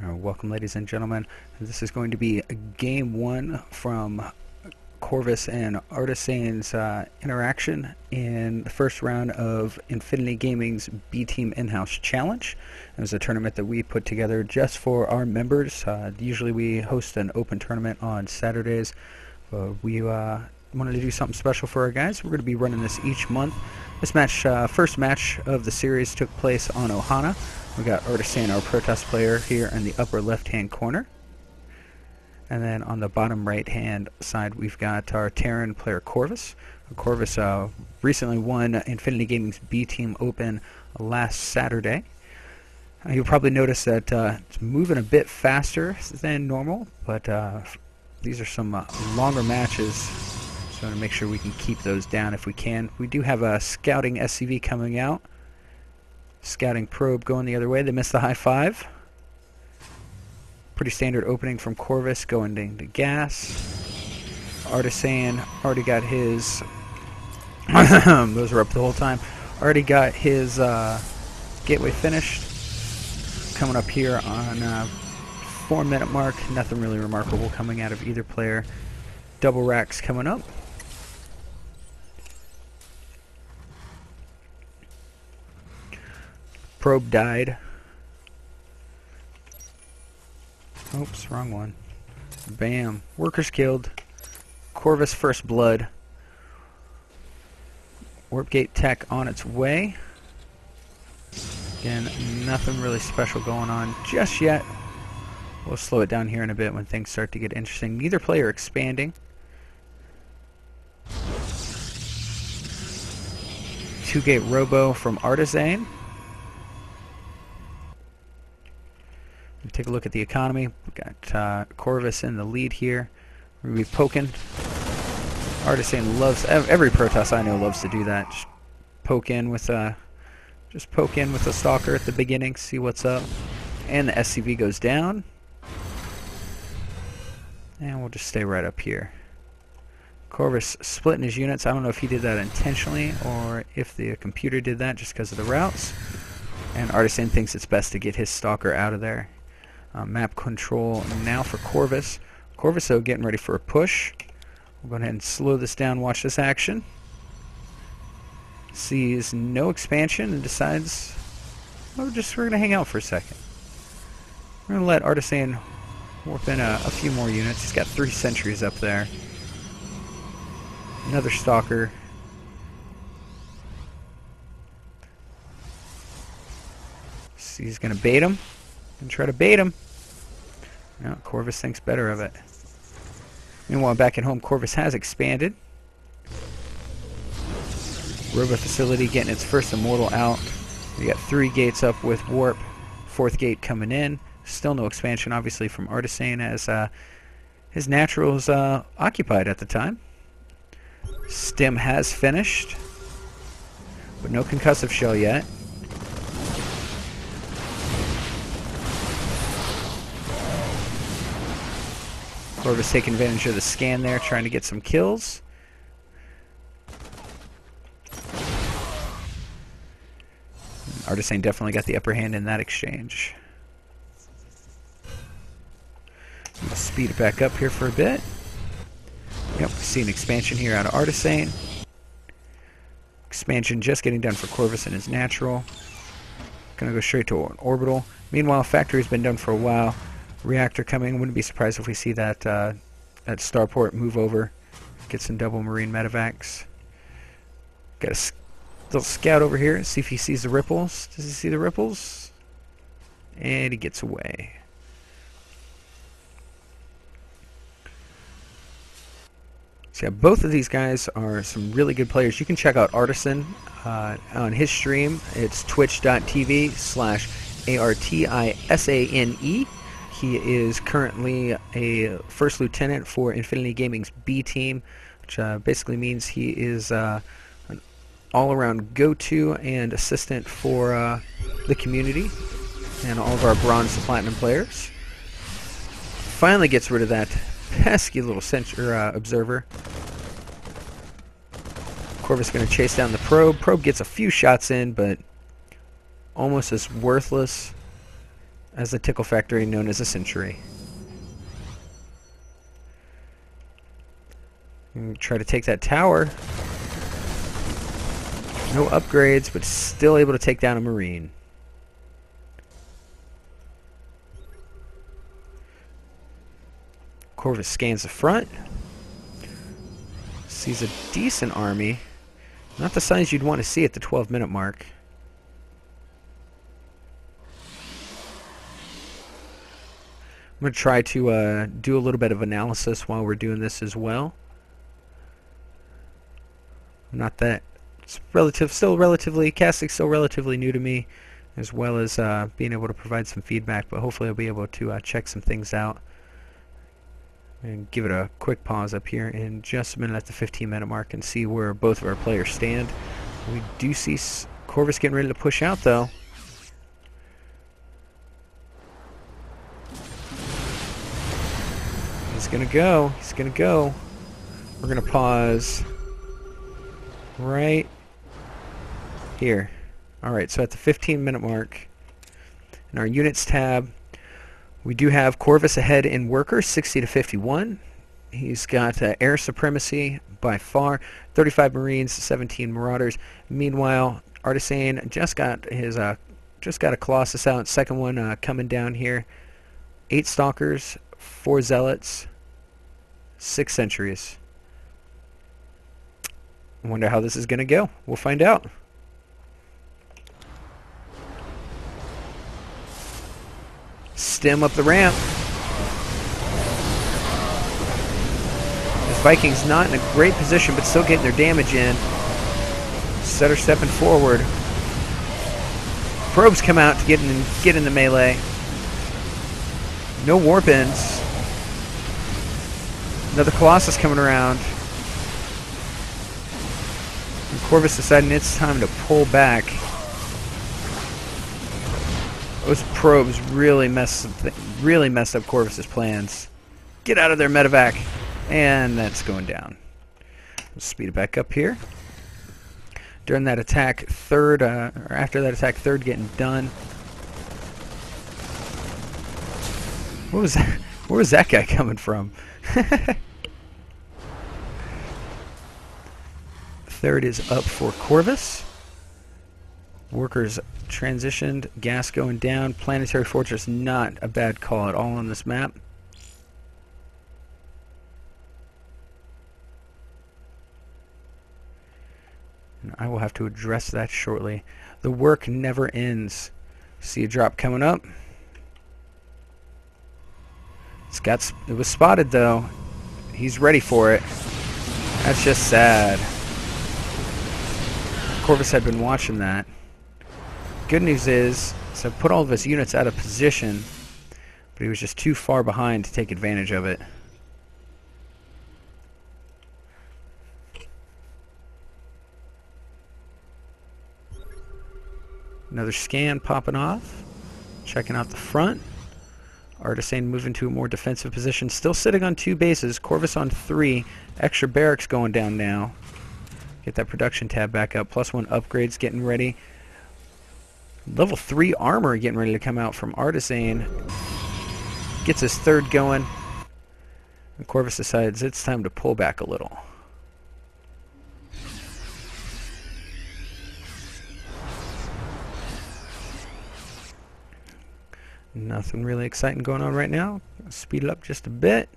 Welcome, ladies and gentlemen. This is going to be game one from Corvus and Artsane's interaction in the first round of Infinity Gaming's B-Team In-House Challenge. It was a tournament that we put together just for our members. Usually we host an open tournament on Saturdays, but we wanted to do something special for our guys. We're going to be running this each month. This match, first match of the series, took place on Ohana. We got Artsane, our protest player, here in the upper left-hand corner. And then on the bottom right-hand side, we've got our Terran player, Corvus. Corvus recently won Infinity Gaming's B-Team Open last Saturday. You'll probably notice that it's moving a bit faster than normal, but these are some longer matches, so I want to make sure we can keep those down if we can. We do have a scouting SCV coming out. Scouting probe going the other way. They missed the high five. Pretty standard opening from Corvus going into gas. Artsane already got his those were up the whole time. Already got his gateway finished. Coming up here on 4-minute mark. Nothing really remarkable coming out of either player. Double racks coming up. Probe died. Oops, wrong one. Bam. Workers killed. Corvus first blood. Warp gate tech on its way. Again, nothing really special going on just yet. We'll slow it down here in a bit when things start to get interesting. Neither player expanding. 2-gate robo from Artsane. Take a look at the economy. We've got Corvus in the lead here. We're going to be poking. Artsane loves, every Protoss I know loves to do that. Just poke in with a stalker at the beginning, see what's up. And the SCV goes down. And we'll just stay right up here. Corvus splitting his units. I don't know if he did that intentionally or if the computer did that just because of the routes. And Artsane thinks it's best to get his stalker out of there. Map control now for Corvus. Corvus, though, getting ready for a push. We'll go ahead and slow this down, watch this action. Sees no expansion and decides, we're going to hang out for a second. We're going to let Artsane warp in a few more units. He's got 3 sentries up there. Another stalker. So he's going to bait him. And try to bait him. No, Corvus thinks better of it. Meanwhile, back at home, Corvus has expanded. Robo facility getting its first immortal out. We got 3 gates up with warp. 4th gate coming in. Still no expansion, obviously, from Artsane, as his natural is occupied at the time. Stim has finished, but no concussive shell yet. Corvus taking advantage of the scan there, trying to get some kills. Artsane definitely got the upper hand in that exchange. We'll speed it back up here for a bit. Yep, we see an expansion here out of Artsane. Expansion just getting done for Corvus and his natural. Gonna go straight to an orbital. Meanwhile, factory's been done for a while. Reactor coming. Wouldn't be surprised if we see that that starport move over, get some double marine medevacs. Got a little scout over here. See if he sees the ripples. Does he see the ripples? And he gets away. So yeah, both of these guys are some really good players. You can check out Artsane on his stream. It's twitch.tv/ARTISANE. He is currently a first lieutenant for Infinity Gaming's B team, which basically means he is an all-around go-to and assistant for the community and all of our bronze to platinum players. Finally gets rid of that pesky little observer. Corvus going to chase down the probe. Probe gets a few shots in, but almost as worthless as the tickle factory known as a century. And try to take that tower. No upgrades, but still able to take down a Marine. Corvus scans the front. Sees a decent army. Not the size you'd want to see at the 12-minute mark. I'm going to try to do a little bit of analysis while we're doing this as well. Not that it's casting's still relatively new to me, as well as being able to provide some feedback, but hopefully I'll be able to check some things out. And give it a quick pause up here in just a minute at the 15-minute mark and see where both of our players stand. We do see Corvus getting ready to push out, though. He's gonna go. He's gonna go. We're gonna pause right here. Alright, so at the 15-minute mark, in our units tab, we do have Corvus ahead in workers, 60 to 51. He's got air supremacy by far, 35 Marines, 17 Marauders. Meanwhile, Artsane just got a Colossus out. Second one coming down here. 8 Stalkers, 4 Zealots, 6 Sentries. I wonder how this is going to go. We'll find out. Stem up the ramp. This Viking's not in a great position, but still getting their damage in. Setter stepping forward. Probes come out to get in the melee. No warpins. Another Colossus coming around. And Corvus deciding it's time to pull back. Those probes really messed up Corvus's plans. Get out of there, medevac. And that's going down. We'll speed it back up here. During that attack, after that attack, third getting done. What was that? Where was that guy coming from? Third is up for Corvus. Workers transitioned, gas going down. Planetary Fortress, not a bad call at all on this map. And I will have to address that shortly. The work never ends. See a drop coming up. It was spotted though. He's ready for it. That's just sad. Corvus had been watching that. Good news is, so put all of his units out of position, but he was just too far behind to take advantage of it. Another scan popping off. Checking out the front. Artsane moving to a more defensive position. Still sitting on 2 bases. Corvus on 3. Extra barracks going down now. Get that production tab back up. +1 upgrades getting ready. Level 3 armor getting ready to come out from Artsane. Gets his third going. And Corvus decides it's time to pull back a little. Nothing really exciting going on right now. Speed it up just a bit.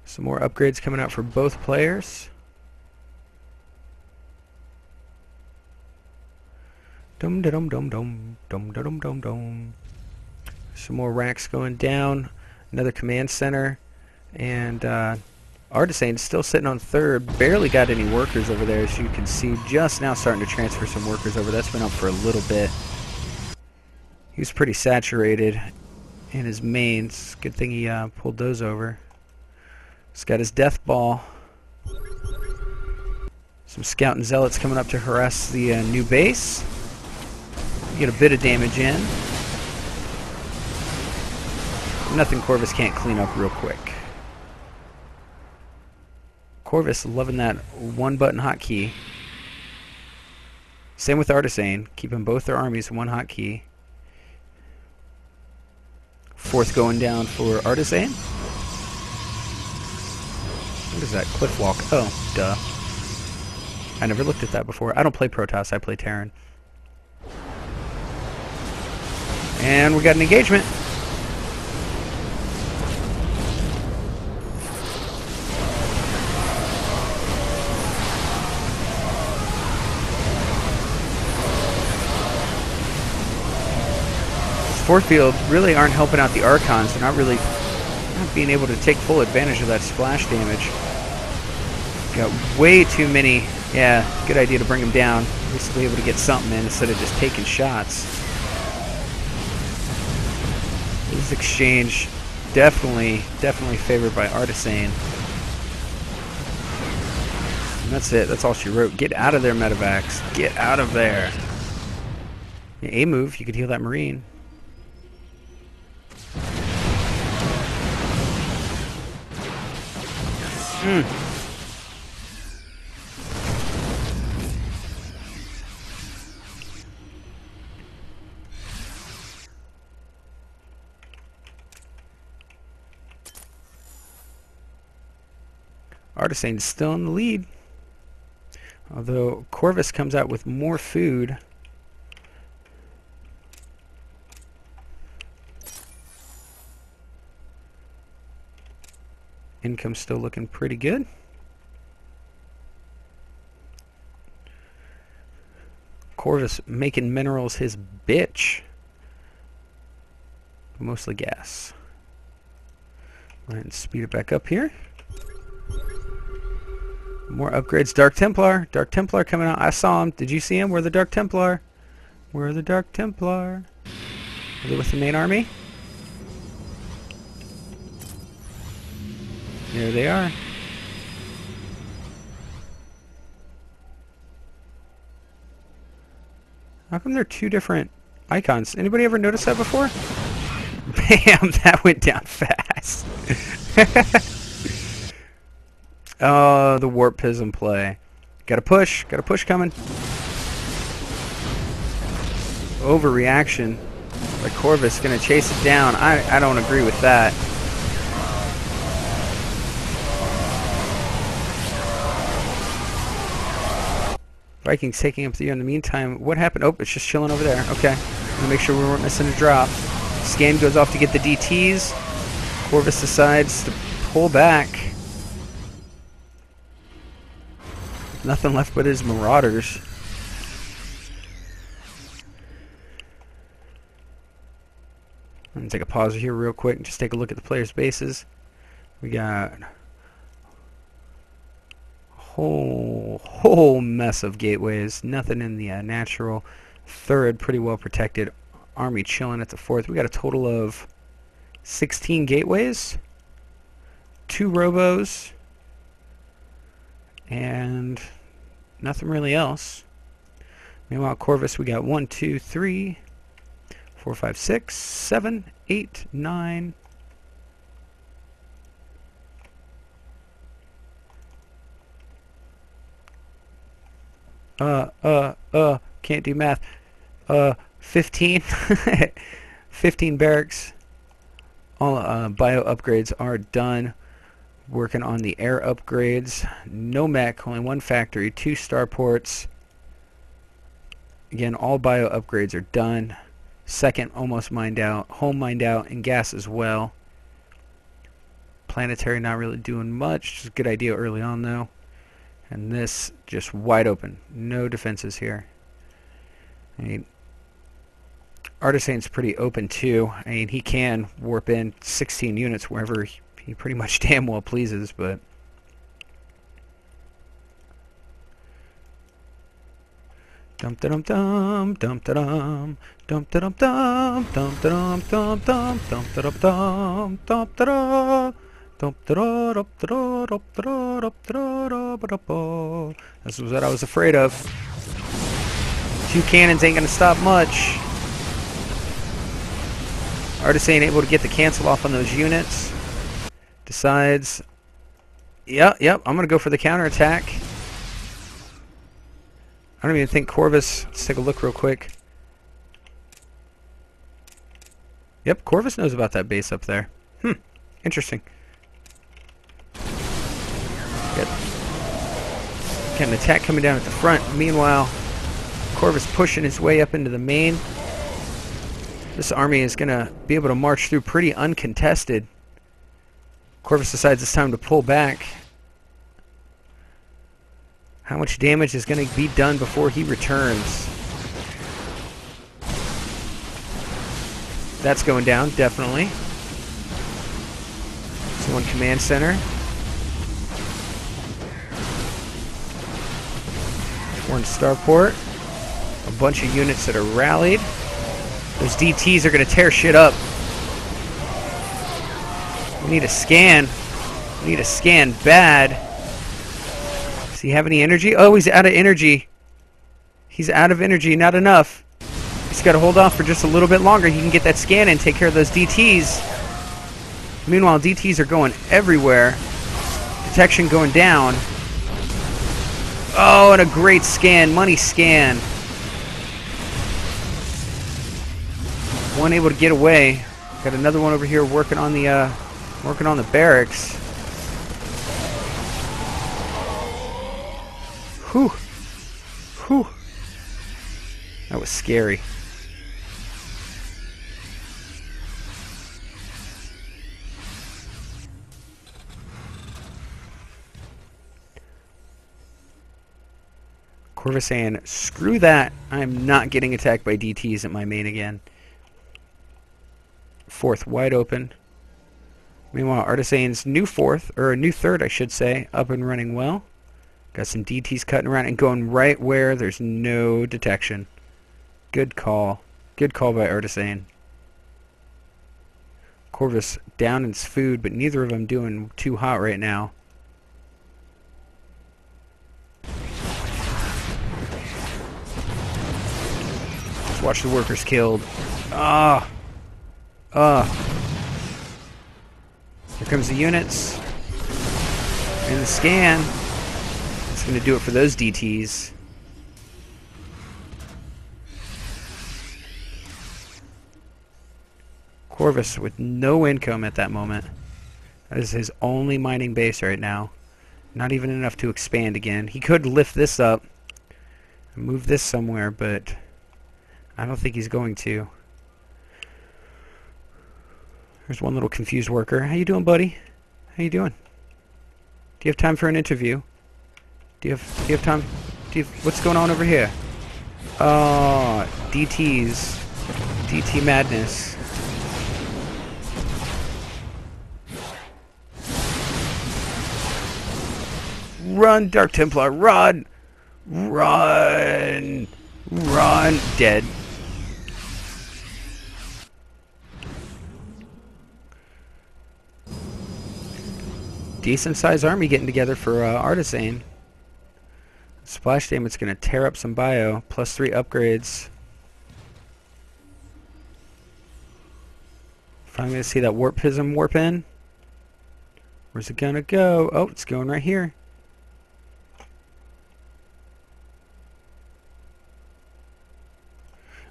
Some more upgrades coming out for both players. Dum da dum dum dum dum da dum dum dum. Some more racks going down. Another command center, and Artsane still sitting on third. Barely got any workers over there, as you can see. Just now starting to transfer some workers over. That's been up for a little bit. He was pretty saturated in his mains. Good thing he pulled those over. He's got his death ball. Some scout and zealots coming up to harass the new base. Get a bit of damage in. Nothing Corvus can't clean up real quick. Corvus loving that one-button hotkey. Same with Artsane, keeping both their armies in one hotkey. Fourth going down for Artsane. What is that? Cliff walk. Oh, duh. I never looked at that before. I don't play Protoss, I play Terran. And we got an engagement. Force field really aren't helping out the Archons. They're not being able to take full advantage of that splash damage. Got way too many. Yeah, good idea to bring them down. At least be able to get something in instead of just taking shots. This exchange definitely favored by Artsane. And that's it. That's all she wrote. Get out of there, Medivacs. Get out of there. Yeah, A move. You could heal that Marine. Artsane's still in the lead. Although Corvus comes out with more food. Income's still looking pretty good. Corvus making minerals his bitch. Mostly gas. Go ahead and speed it back up here. More upgrades. Dark Templar. Dark Templar coming out. I saw him. Did you see him? Where the Dark Templar? Where the Dark Templar? Are they with the main army? There they are. How come they're two different icons? Anybody ever notice that before? Bam! That went down fast. Oh, the Warp Pism play. Got a push. Got a push coming. Overreaction. But Corvus gonna chase it down. I don't agree with that. Vikings taking up the in the meantime. What happened? Oh, it's just chilling over there. Okay. Gonna make sure we weren't missing a drop. Scan goes off to get the DTs. Corvus decides to pull back. Nothing left but his Marauders. I'm gonna take a pause here real quick and just take a look at the players' bases. We got whole mess of gateways. Nothing in the natural. Third, pretty well protected. Army chilling at the fourth. We got a total of 16 gateways, 2 robos, and nothing really else. Meanwhile, Corvus, we got 1, 2, 3, 4, 5, 6, 7, 8, 9. Can't do math. 15. 15 barracks. All bio upgrades are done. Working on the air upgrades. No mech, only 1 factory, 2 starports. Again, all bio upgrades are done. Second almost mined out. Home mined out, and gas as well. Planetary not really doing much. Just a good idea early on though. And this just wide open. No defenses here. I mean, Artsane's pretty open too. I mean, he can warp in 16 units wherever he pretty much damn well pleases, but dum dum dum dum dum dum dum dum dum dum dum dum dum dum dum dum. This was what I was afraid of. 2 cannons ain't gonna stop much. Artsane able to get the cancel off on those units. Decides, yep, I'm gonna go for the counterattack. I don't even think Corvus... Let's take a look real quick. Yep, Corvus knows about that base up there. Interesting. Got an attack coming down at the front. Meanwhile, Corvus pushing his way up into the main. This army is going to be able to march through pretty uncontested. Corvus decides it's time to pull back. How much damage is going to be done before he returns? That's going down, definitely. So one command center. One starport. A bunch of units that are rallied. Those DTs are going to tear shit up. We need a scan. We need a scan bad. Does he have any energy? Oh, he's out of energy. He's out of energy. Not enough. He's got to hold off for just a little bit longer. He can get that scan and take care of those DTs. Meanwhile, DTs are going everywhere. Detection going down. Oh, and a great scan. Money scan. One able to get away. Got another one over here working on the barracks. Whew. Whew. That was scary. Corvus saying, screw that. I'm not getting attacked by DTs at my main again. Fourth wide open. Meanwhile, Artsane's new fourth, or a new third, I should say, up and running well. Got some DTs cutting around and going right where there's no detection. Good call. Good call by Artsane. Corvus down in his food, but neither of them doing too hot right now. Let's watch the workers killed. Here comes the units. And the scan. It's going to do it for those DTs. Corvus with no income at that moment. That is his only mining base right now. Not even enough to expand again. He could lift this up and move this somewhere, but I don't think he's going to. There's one little confused worker. How you doing, buddy? How you doing? Do you have time for an interview? Do you have time? What's going on over here? Oh, DTs. DT madness. Run, Dark Templar, run! Run! Run! Dead. Decent sized army getting together for Artsane. Splash damage's going to tear up some bio. +3 upgrades. Finally going to see that warp prism warp in. Where's it going to go? Oh, it's going right here.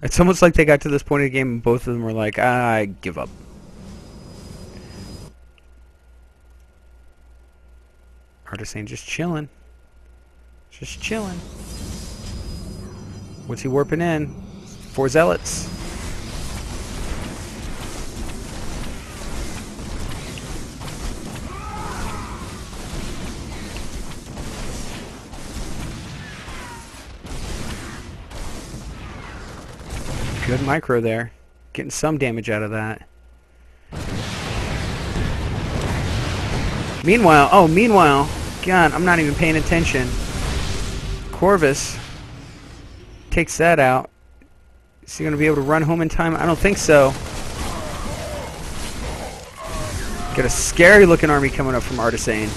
It's almost like they got to this point of the game and both of them were like, I give up. Artsane just chilling. Just chilling. What's he warping in? 4 zealots. Good micro there. Getting some damage out of that. Meanwhile, God, I'm not even paying attention. Corvus takes that out. Is he going to be able to run home in time? I don't think so. Got a scary looking army coming up from Artsane.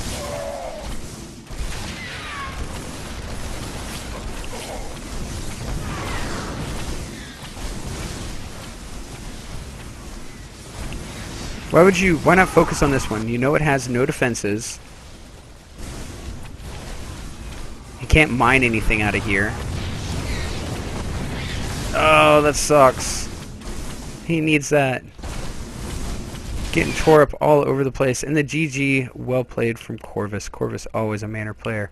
Why not focus on this one? You know it has no defenses. You can't mine anything out of here. Oh, that sucks. He needs that. Getting tore up all over the place. And the GG, well played from Corvus. Corvus, always a manner player.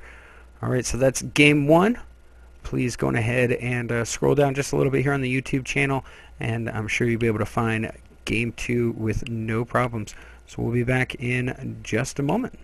Alright, so that's game one. Please go ahead and scroll down just a little bit here on the YouTube channel, and I'm sure you'll be able to find game two with no problems. So we'll be back in just a moment.